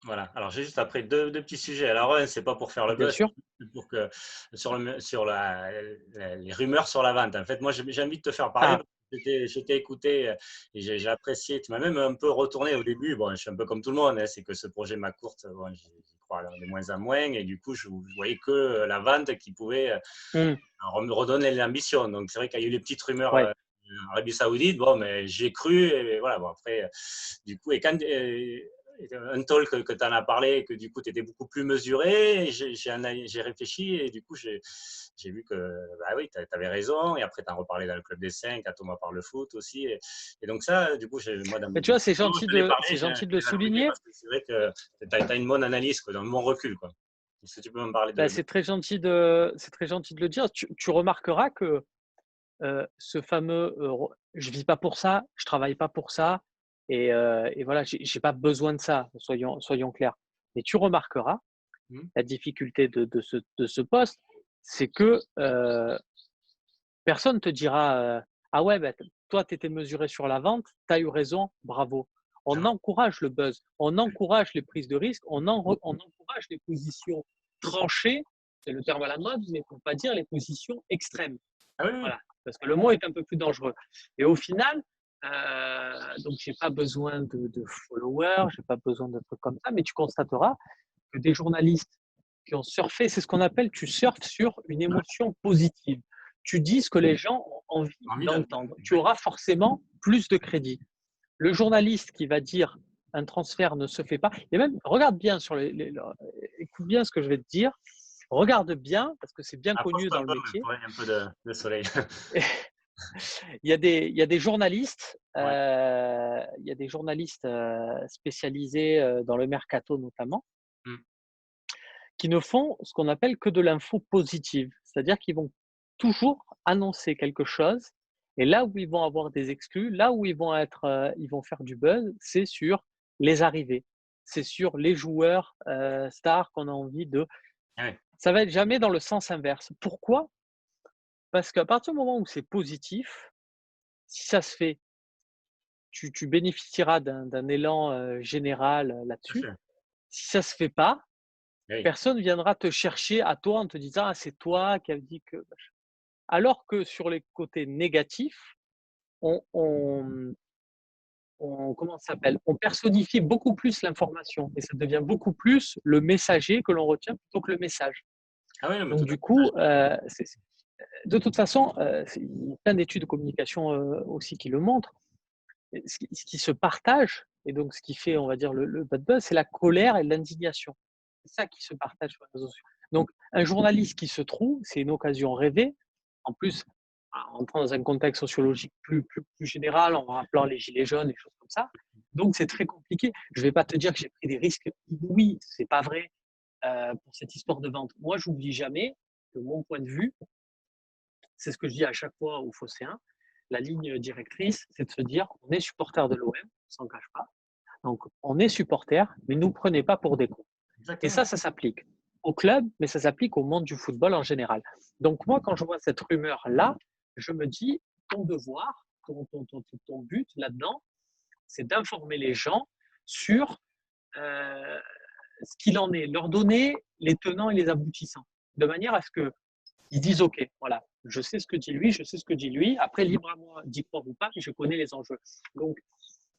Voilà. Alors, j'ai juste après deux petits sujets. Alors, un, c'est pas pour faire le Bien buzz, sûr. c'est pour que sur les rumeurs sur la vente. En fait, moi, j'ai envie de te faire parler Ah, parce que j'étais écouté et j'ai apprécié. Tu m'as même un peu retourné au début. Bon, je suis un peu comme tout le monde, hein, c'est que ce projet ma courte, bon, j'y crois de moins en moins. Et du coup, je voyais que la vente qui pouvait mmh, me redonner l'ambition. Donc, c'est vrai qu'il y a eu les petites rumeurs ouais. en Arabie Saoudite. Bon, mais j'ai cru. Et voilà. Bon, après, du coup, et quand un talk que tu en as parlé et que du coup tu étais beaucoup plus mesuré, j'ai réfléchi et du coup j'ai vu que bah oui, tu avais raison. Et après, tu en reparlé dans le Club des 5, à Thomas par le foot aussi. Et donc, ça, du coup, moi, dans Mais mes tu vois, discussions, je te l'ai parlé, c'est gentil de le je l'ai apprécié souligner. parce que c'est vrai que tu as une bonne analyse, quoi, un bon recul. Quoi. Est-ce que tu peux me parler Bah, c'est très gentil de le dire. Tu remarqueras que, ce fameux, re «Je vis pas pour ça, je travaille pas pour ça et voilà, j'ai pas besoin de ça», soyons clairs. Mais tu remarqueras, Hmm. la difficulté de ce poste, c'est que, personne te dira, «Ah ouais, bah, toi, tu étais mesuré sur la vente, tu as eu raison, bravo». On Jamais. encourage le buzz, on encourage les prises de risques, on encourage les positions tranchées, c'est le terme à la mode, mais pour pas dire les positions extrêmes. Ah oui, oui. Voilà, parce que le mot est un peu plus dangereux et au final, donc j'ai pas besoin de followers, j'ai pas besoin de trucs comme ça, mais tu constateras que des journalistes qui ont surfé, c'est ce qu'on appelle tu surfes sur une Ouais. émotion positive. Tu dis ce que les gens ont envie Envie d'entendre. d'entendre. Tu auras Exactement. forcément plus de crédit. Le journaliste qui va dire un transfert ne se fait pas, et même regarde bien sur écoute bien ce que je vais te dire, regarde bien parce que c'est bien connu Approche-toi dans un le peu, mais métier. pour un peu de soleil. Il y a des journalistes, Ouais. il y a des journalistes spécialisés dans le mercato notamment, Hmm. qui ne font ce qu'on appelle que de l'info positive. C'est-à-dire qu'ils vont toujours annoncer quelque chose et là où ils vont avoir des exclus, là où ils vont faire du buzz, c'est sur les arrivées, c'est sur les joueurs stars qu'on a envie de. Ah ouais. Ça va être jamais dans le sens inverse. Pourquoi? Parce qu'à partir du moment où c'est positif, si ça se fait, tu bénéficieras d'un élan général Tout à là-dessus. fait. Si ça se fait pas, Oui. personne viendra te chercher à toi en te disant: «Ah, c'est toi qui as dit que». Alors que sur les côtés négatifs, on on comment ça s'appelle? On personnifie beaucoup plus l'information et ça devient beaucoup plus le messager que l'on retient plutôt que le message. Ah oui, non, mais Donc tout à du fait. coup, c'est de toute façon, il y a plein d'études de communication, aussi qui le montrent. Et ce qui se partage et donc ce qui fait, on va dire, le bad buzz, c'est la colère et l'indignation. C'est ça qui se partage sur les réseaux sociaux. Donc un journaliste qui se trouve, c'est une occasion rêvée. En plus, en entrant dans un contexte sociologique plus général, en rappelant les gilets jaunes, des choses comme ça. Donc c'est très compliqué. Je ne vais pas te dire que j'ai pris des risques inouïs, c'est pas vrai, pour cette histoire de vente. Moi, j'oublie jamais que mon point de vue, c'est ce que je dis à chaque fois aux Phocéens, la ligne directrice, c'est de se dire: «On est supporter de l'OM, on s'en cache pas, donc on est supporter, mais nous prenez pas pour des cons». Et Exactement. ça s'applique au club, mais ça s'applique au monde du football en général. Donc moi, quand je vois cette rumeur-là, je me dis: «Ton devoir, ton but là-dedans, c'est d'informer les gens sur, heu, ce qu'il en est, leur donner les tenants et les aboutissants». De manière à ce que ils disent: «OK, voilà, je sais ce que dit lui, je sais ce que dit lui. Après, libre à moi d'y croire ou pas, mais je connais les enjeux». Donc,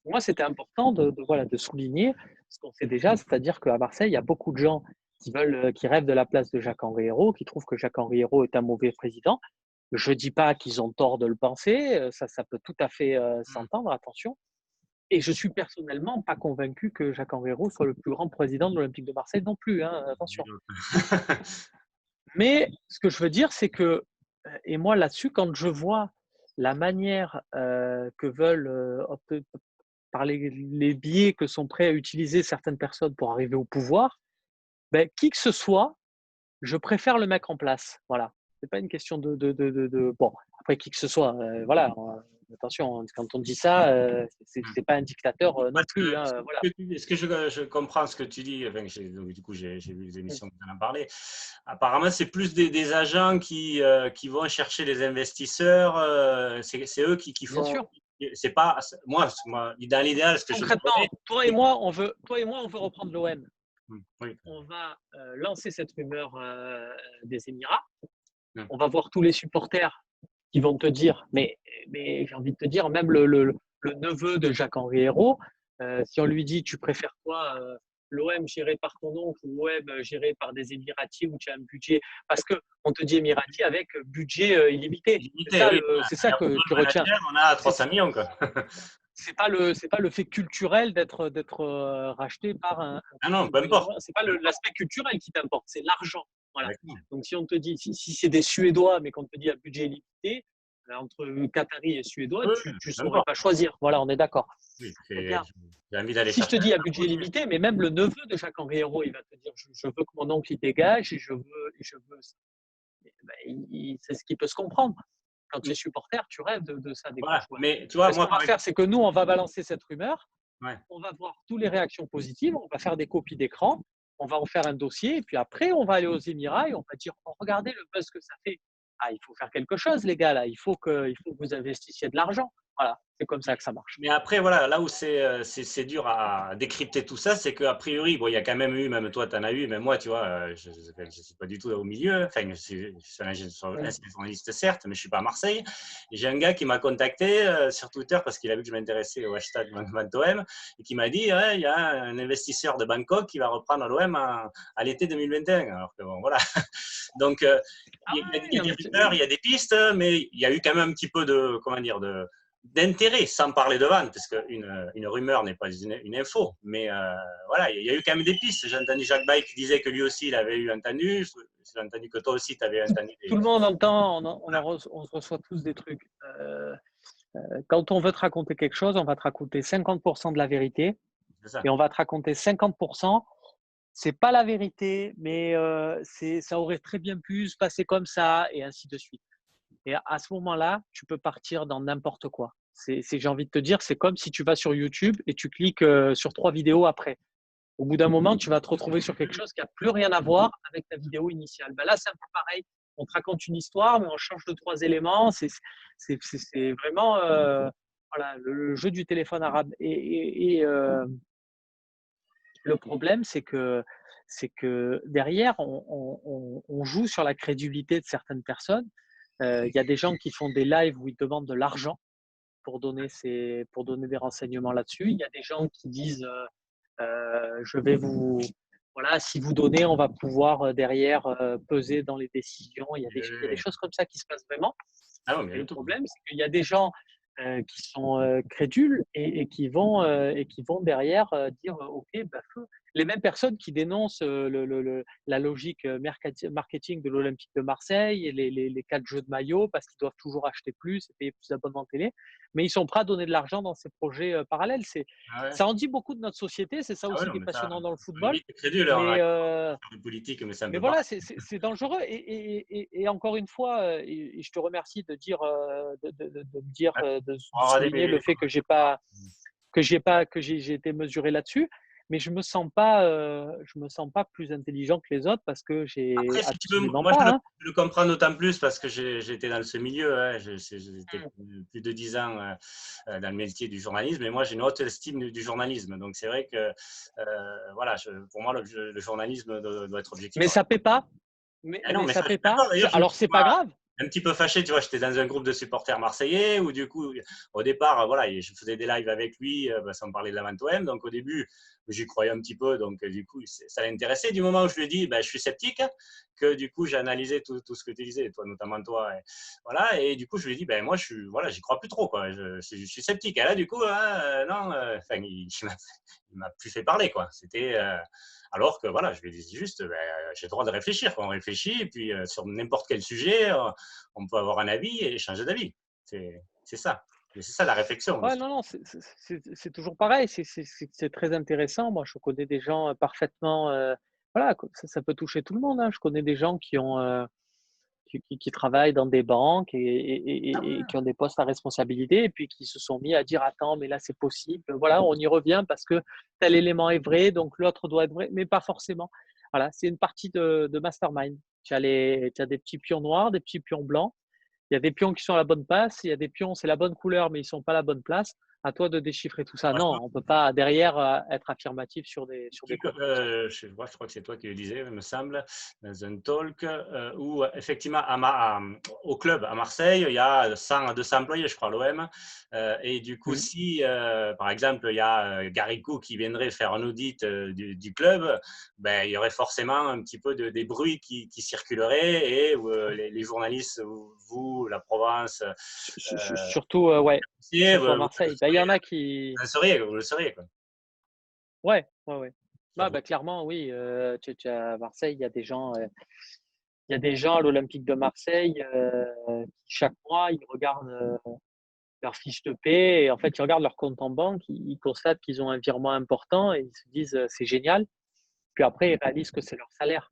pour moi, c'était important voilà, de souligner ce qu'on sait déjà, c'est-à-dire qu'à Marseille, il y a beaucoup de gens qui rêvent de la place de Jacques-Henri Hérault, qui trouvent que Jacques-Henri Hérault est un mauvais président. Je dis pas qu'ils ont tort de le penser, ça peut tout à fait, Mmh. s'entendre, attention. Et je suis personnellement pas convaincu que Jacques-Henri Hérault soit le plus grand président de l'Olympique de Marseille non plus, hein, attention. Mais ce que je veux dire, c'est que, et moi là-dessus, quand je vois la manière, que veulent, par les biais que sont prêts à utiliser certaines personnes pour arriver au pouvoir, beh, qui que ce soit, je préfère le mettre en place. Voilà. C'est pas une question de bon, après qui que ce soit, voilà, attention, quand on dit ça, Mmh. c'est pas un dictateur, non Parce plus, que hein, voilà. est-ce que je comprends ce que tu dis? Enfin, donc du coup, j'ai vu les émissions où tu en as parlé. Apparemment, c'est plus des agents qui vont chercher les investisseurs, c'est eux qui Bien font sûr. c'est pas moi, dans l'idéal, ce que je me Concrètement, donnais, toi et moi, on veut reprendre l'OM. oui, On va lancer cette rumeur des Émirats. mmh, On va voir tous les supporters qui vont te dire, mais j'ai envie de te dire, même le neveu de Jacques-Henri Hérault, si on lui dit, tu préfères quoi, l'OM géré par ton oncle ou l'OM géré par des Émiratis où tu as un budget, parce qu'on te dit Émirati avec budget illimité. limité, oui, voilà. C'est ça Et en que tu football retiens. manager, on a C'est 300 millions, quoi. c'est pas le fait culturel d'être racheté par un Ah non, club peu importe, numéro un. C'est pas peu importe, l'aspect culturel qui t'importe, c'est l'argent. Voilà. exactement. Donc si on te dit, si c'est des Suédois, mais qu'on te dit à budget limité, entre Qatari et Suédois, Oui, tu oui, ne peu saurais importe, pas choisir. Voilà, on est d'accord. oui, Eh bien, j'ai envie d'aller si je te chercher dis à un budget projet. limité, mais même le neveu de Jacques-Henri Hérault, il va te dire, je veux que mon oncle il dégage et je veux. Ben, c'est ce qui peut se comprendre. Quand tu es supporter, tu rêves de ça des grands Voilà, joueurs. mais tu vois, Mais ce moi, qu'on va par faire, exemple, c'est que nous, on va balancer cette rumeur, ouais. on va voir toutes les réactions positives, on va faire des copies d'écran, on va en faire un dossier, et puis après, on va aller aux Émirats et on va dire, oh, regardez le buzz que ça fait. Ah, il faut faire quelque chose, les gars, là. Il faut que vous investissiez de l'argent. Voilà, c'est comme ça que ça marche. Mais après, voilà, là où c'est dur à décrypter tout ça, c'est qu'a priori, bon, il y a quand même eu, même toi, tu en as eu, même moi, tu vois, je ne suis pas du tout au milieu. Enfin, je suis un Mm. journaliste, certes, mais je ne suis pas à Marseille. Et j'ai un gars qui m'a contacté sur Twitter parce qu'il a vu que je m'intéressais au hashtag ManToM et qui m'a dit, ouais, il y a un investisseur de Bangkok qui va reprendre l'OM à l'été 2021. Alors que bon, voilà. Donc, Ah il oui, y a non, des mais rumeurs, il y a des pistes, mais il y a eu quand même un petit peu de, comment dire, d'intérêt, sans parler de vente, parce qu'une rumeur n'est pas une info. Mais voilà, il y a eu quand même des pistes. J'ai entendu Jacques Baye qui disait que lui aussi, il avait eu entendu. J'ai entendu que toi aussi, tu avais entendu. tout le monde entend, Voilà, on reçoit tous des trucs. Quand on veut te raconter quelque chose, on va te raconter 50% de la vérité c'est ça. et on va te raconter 50%. C'est pas la vérité, mais ça aurait très bien pu se passer comme ça et ainsi de suite. Et à ce moment-là, tu peux partir dans n'importe quoi. J'ai envie de te dire, c'est comme si tu vas sur YouTube et tu cliques sur 3 vidéos après. Au bout d'un moment, tu vas te retrouver sur quelque chose qui n'a plus rien à voir avec ta vidéo initiale. Ben là, c'est un peu pareil. On te raconte une histoire, mais on change de 3 éléments. C'est vraiment voilà, le jeu du téléphone arabe. Le problème, c'est que derrière, on joue sur la crédulité de certaines personnes. Il y a des gens qui font des lives où ils demandent de l'argent pour donner des renseignements là-dessus. Il y a des gens qui disent je vais vous. Voilà, si vous donnez, on va pouvoir derrière peser dans les décisions. Il y a des choses comme ça qui se passent vraiment. Ah non, mais Et il y a le tout. problème, c'est qu'il y a des gens qui sont crédules et qui vont derrière dire OK, bah, feu. Les mêmes personnes qui dénoncent la logique marketing de l'Olympique de Marseille et les 4 jeux de maillot parce qu'ils doivent toujours acheter plus et payer plus d'abonnements télé, mais ils sont prêts à donner de l'argent dans ces projets parallèles. Ah ouais. Ça en dit beaucoup de notre société, c'est ça Ah ouais, aussi non, qui est mais ça, passionnant dans le on football. limite crédule, on a Mais, du politique, mais ça ne mais peut pas. voilà, c'est dangereux. Et encore une fois, et je te remercie de dire, de me dire, On de aura souligner le fait que j'ai été mesuré là-dessus. Mais je me sens pas plus intelligent que les autres parce que j'ai Après, si tu veux, absolument moi pas. Hein. je le comprends d'autant plus parce que j'étais dans ce milieu, hein, j'étais Mm. plus de 10 ans dans le métier du journalisme et moi j'ai une haute estime du journalisme. Donc c'est vrai que voilà, pour moi le journalisme doit être objectif. Mais ça paie pas. Ah non, mais Ça ça, je paie suis pas. d'accord. D'ailleurs, je me Alors suis c'est pas grave. un petit peu fâché, tu vois, j'étais dans un groupe de supporters marseillais où du coup, au départ, voilà, je faisais des lives avec lui, parce qu'on parlait de la vente OM. Donc au début, j'y croyais un petit peu, donc du coup, ça l'intéressait. Du moment où je lui ai dit, ben, je suis sceptique, que du coup, j'ai analysé tout ce que tu disais, toi, notamment toi. Et, voilà, et du coup, je lui ai dit, ben, moi, voilà, j'y crois plus trop, quoi. Je suis sceptique. Et là, du coup, hein, non, enfin, il m'a plus fait parler, quoi. C'était. Alors que voilà, je lui dis juste, ben, j'ai le droit de réfléchir. On réfléchit, et puis sur n'importe quel sujet, on peut avoir un avis et changer d'avis. C'est ça. Et c'est ça la réflexion Ouais, aussi. non, non, c'est toujours pareil. C'est très intéressant. Moi, je connais des gens parfaitement. Voilà, ça peut toucher tout le monde. Hein. Je connais des gens qui travaillent dans des banques et qui ont des postes à responsabilité et puis qui se sont mis à dire attends, mais là, c'est possible. Voilà, on y revient parce que tel élément est vrai, donc l'autre doit être vrai, mais pas forcément. Voilà, c'est une partie de mastermind. Tu as des petits pions noirs, des petits pions blancs. Il y a des pions qui sont à la bonne place, il y a des pions, c'est la bonne couleur, mais ils sont pas à la bonne place. À toi de déchiffrer tout ça. Non, Franchement, on peut pas derrière être affirmatif sur des cours comme ça. je crois que c'est toi qui le disais, il me semble, dans un talk, où effectivement, au club à Marseille, il y a 100 à 200 employés, je crois, à l'OM. Et du coup, Mmh. si, par exemple, il y a Garicou qui viendrait faire un audit du club, ben, il y aurait forcément un petit peu des bruits qui circuleraient et où, les journalistes, vous, la Provence, Surtout, ouais, surtout à Marseille. Bah, il y en a qui vous le sauriez, quoi. ouais, ouais, ouais. Ça Ah vous- bah, clairement, oui, tu à Marseille, il y a des gens à l'Olympique de Marseille, qui chaque mois, ils regardent, leur fiche de paie et en fait, ils regardent leur compte en banque, ils constatent qu'ils ont un virement important et ils se disent, «C'est génial». Puis après, ils réalisent que c'est leur salaire.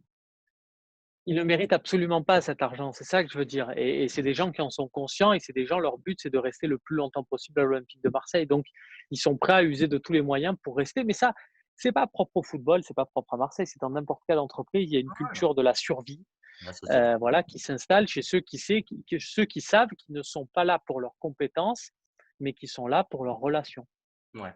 Ils ne méritent absolument pas cet argent, c'est ça que je veux dire et c'est des gens qui en sont conscients et c'est des gens, leur but, c'est de rester le plus longtemps possible à l'Olympique de Marseille. Donc ils sont prêts à user de tous les moyens pour rester. Mais ça, c'est pas propre au football, c'est pas propre à Marseille, c'est dans n'importe quelle entreprise. Il y a une culture de la survie, La société. voilà, qui s'installe chez ceux qui savent qu'ils ne sont pas là pour leurs compétences, mais qui sont là pour leurs relations. Ouais.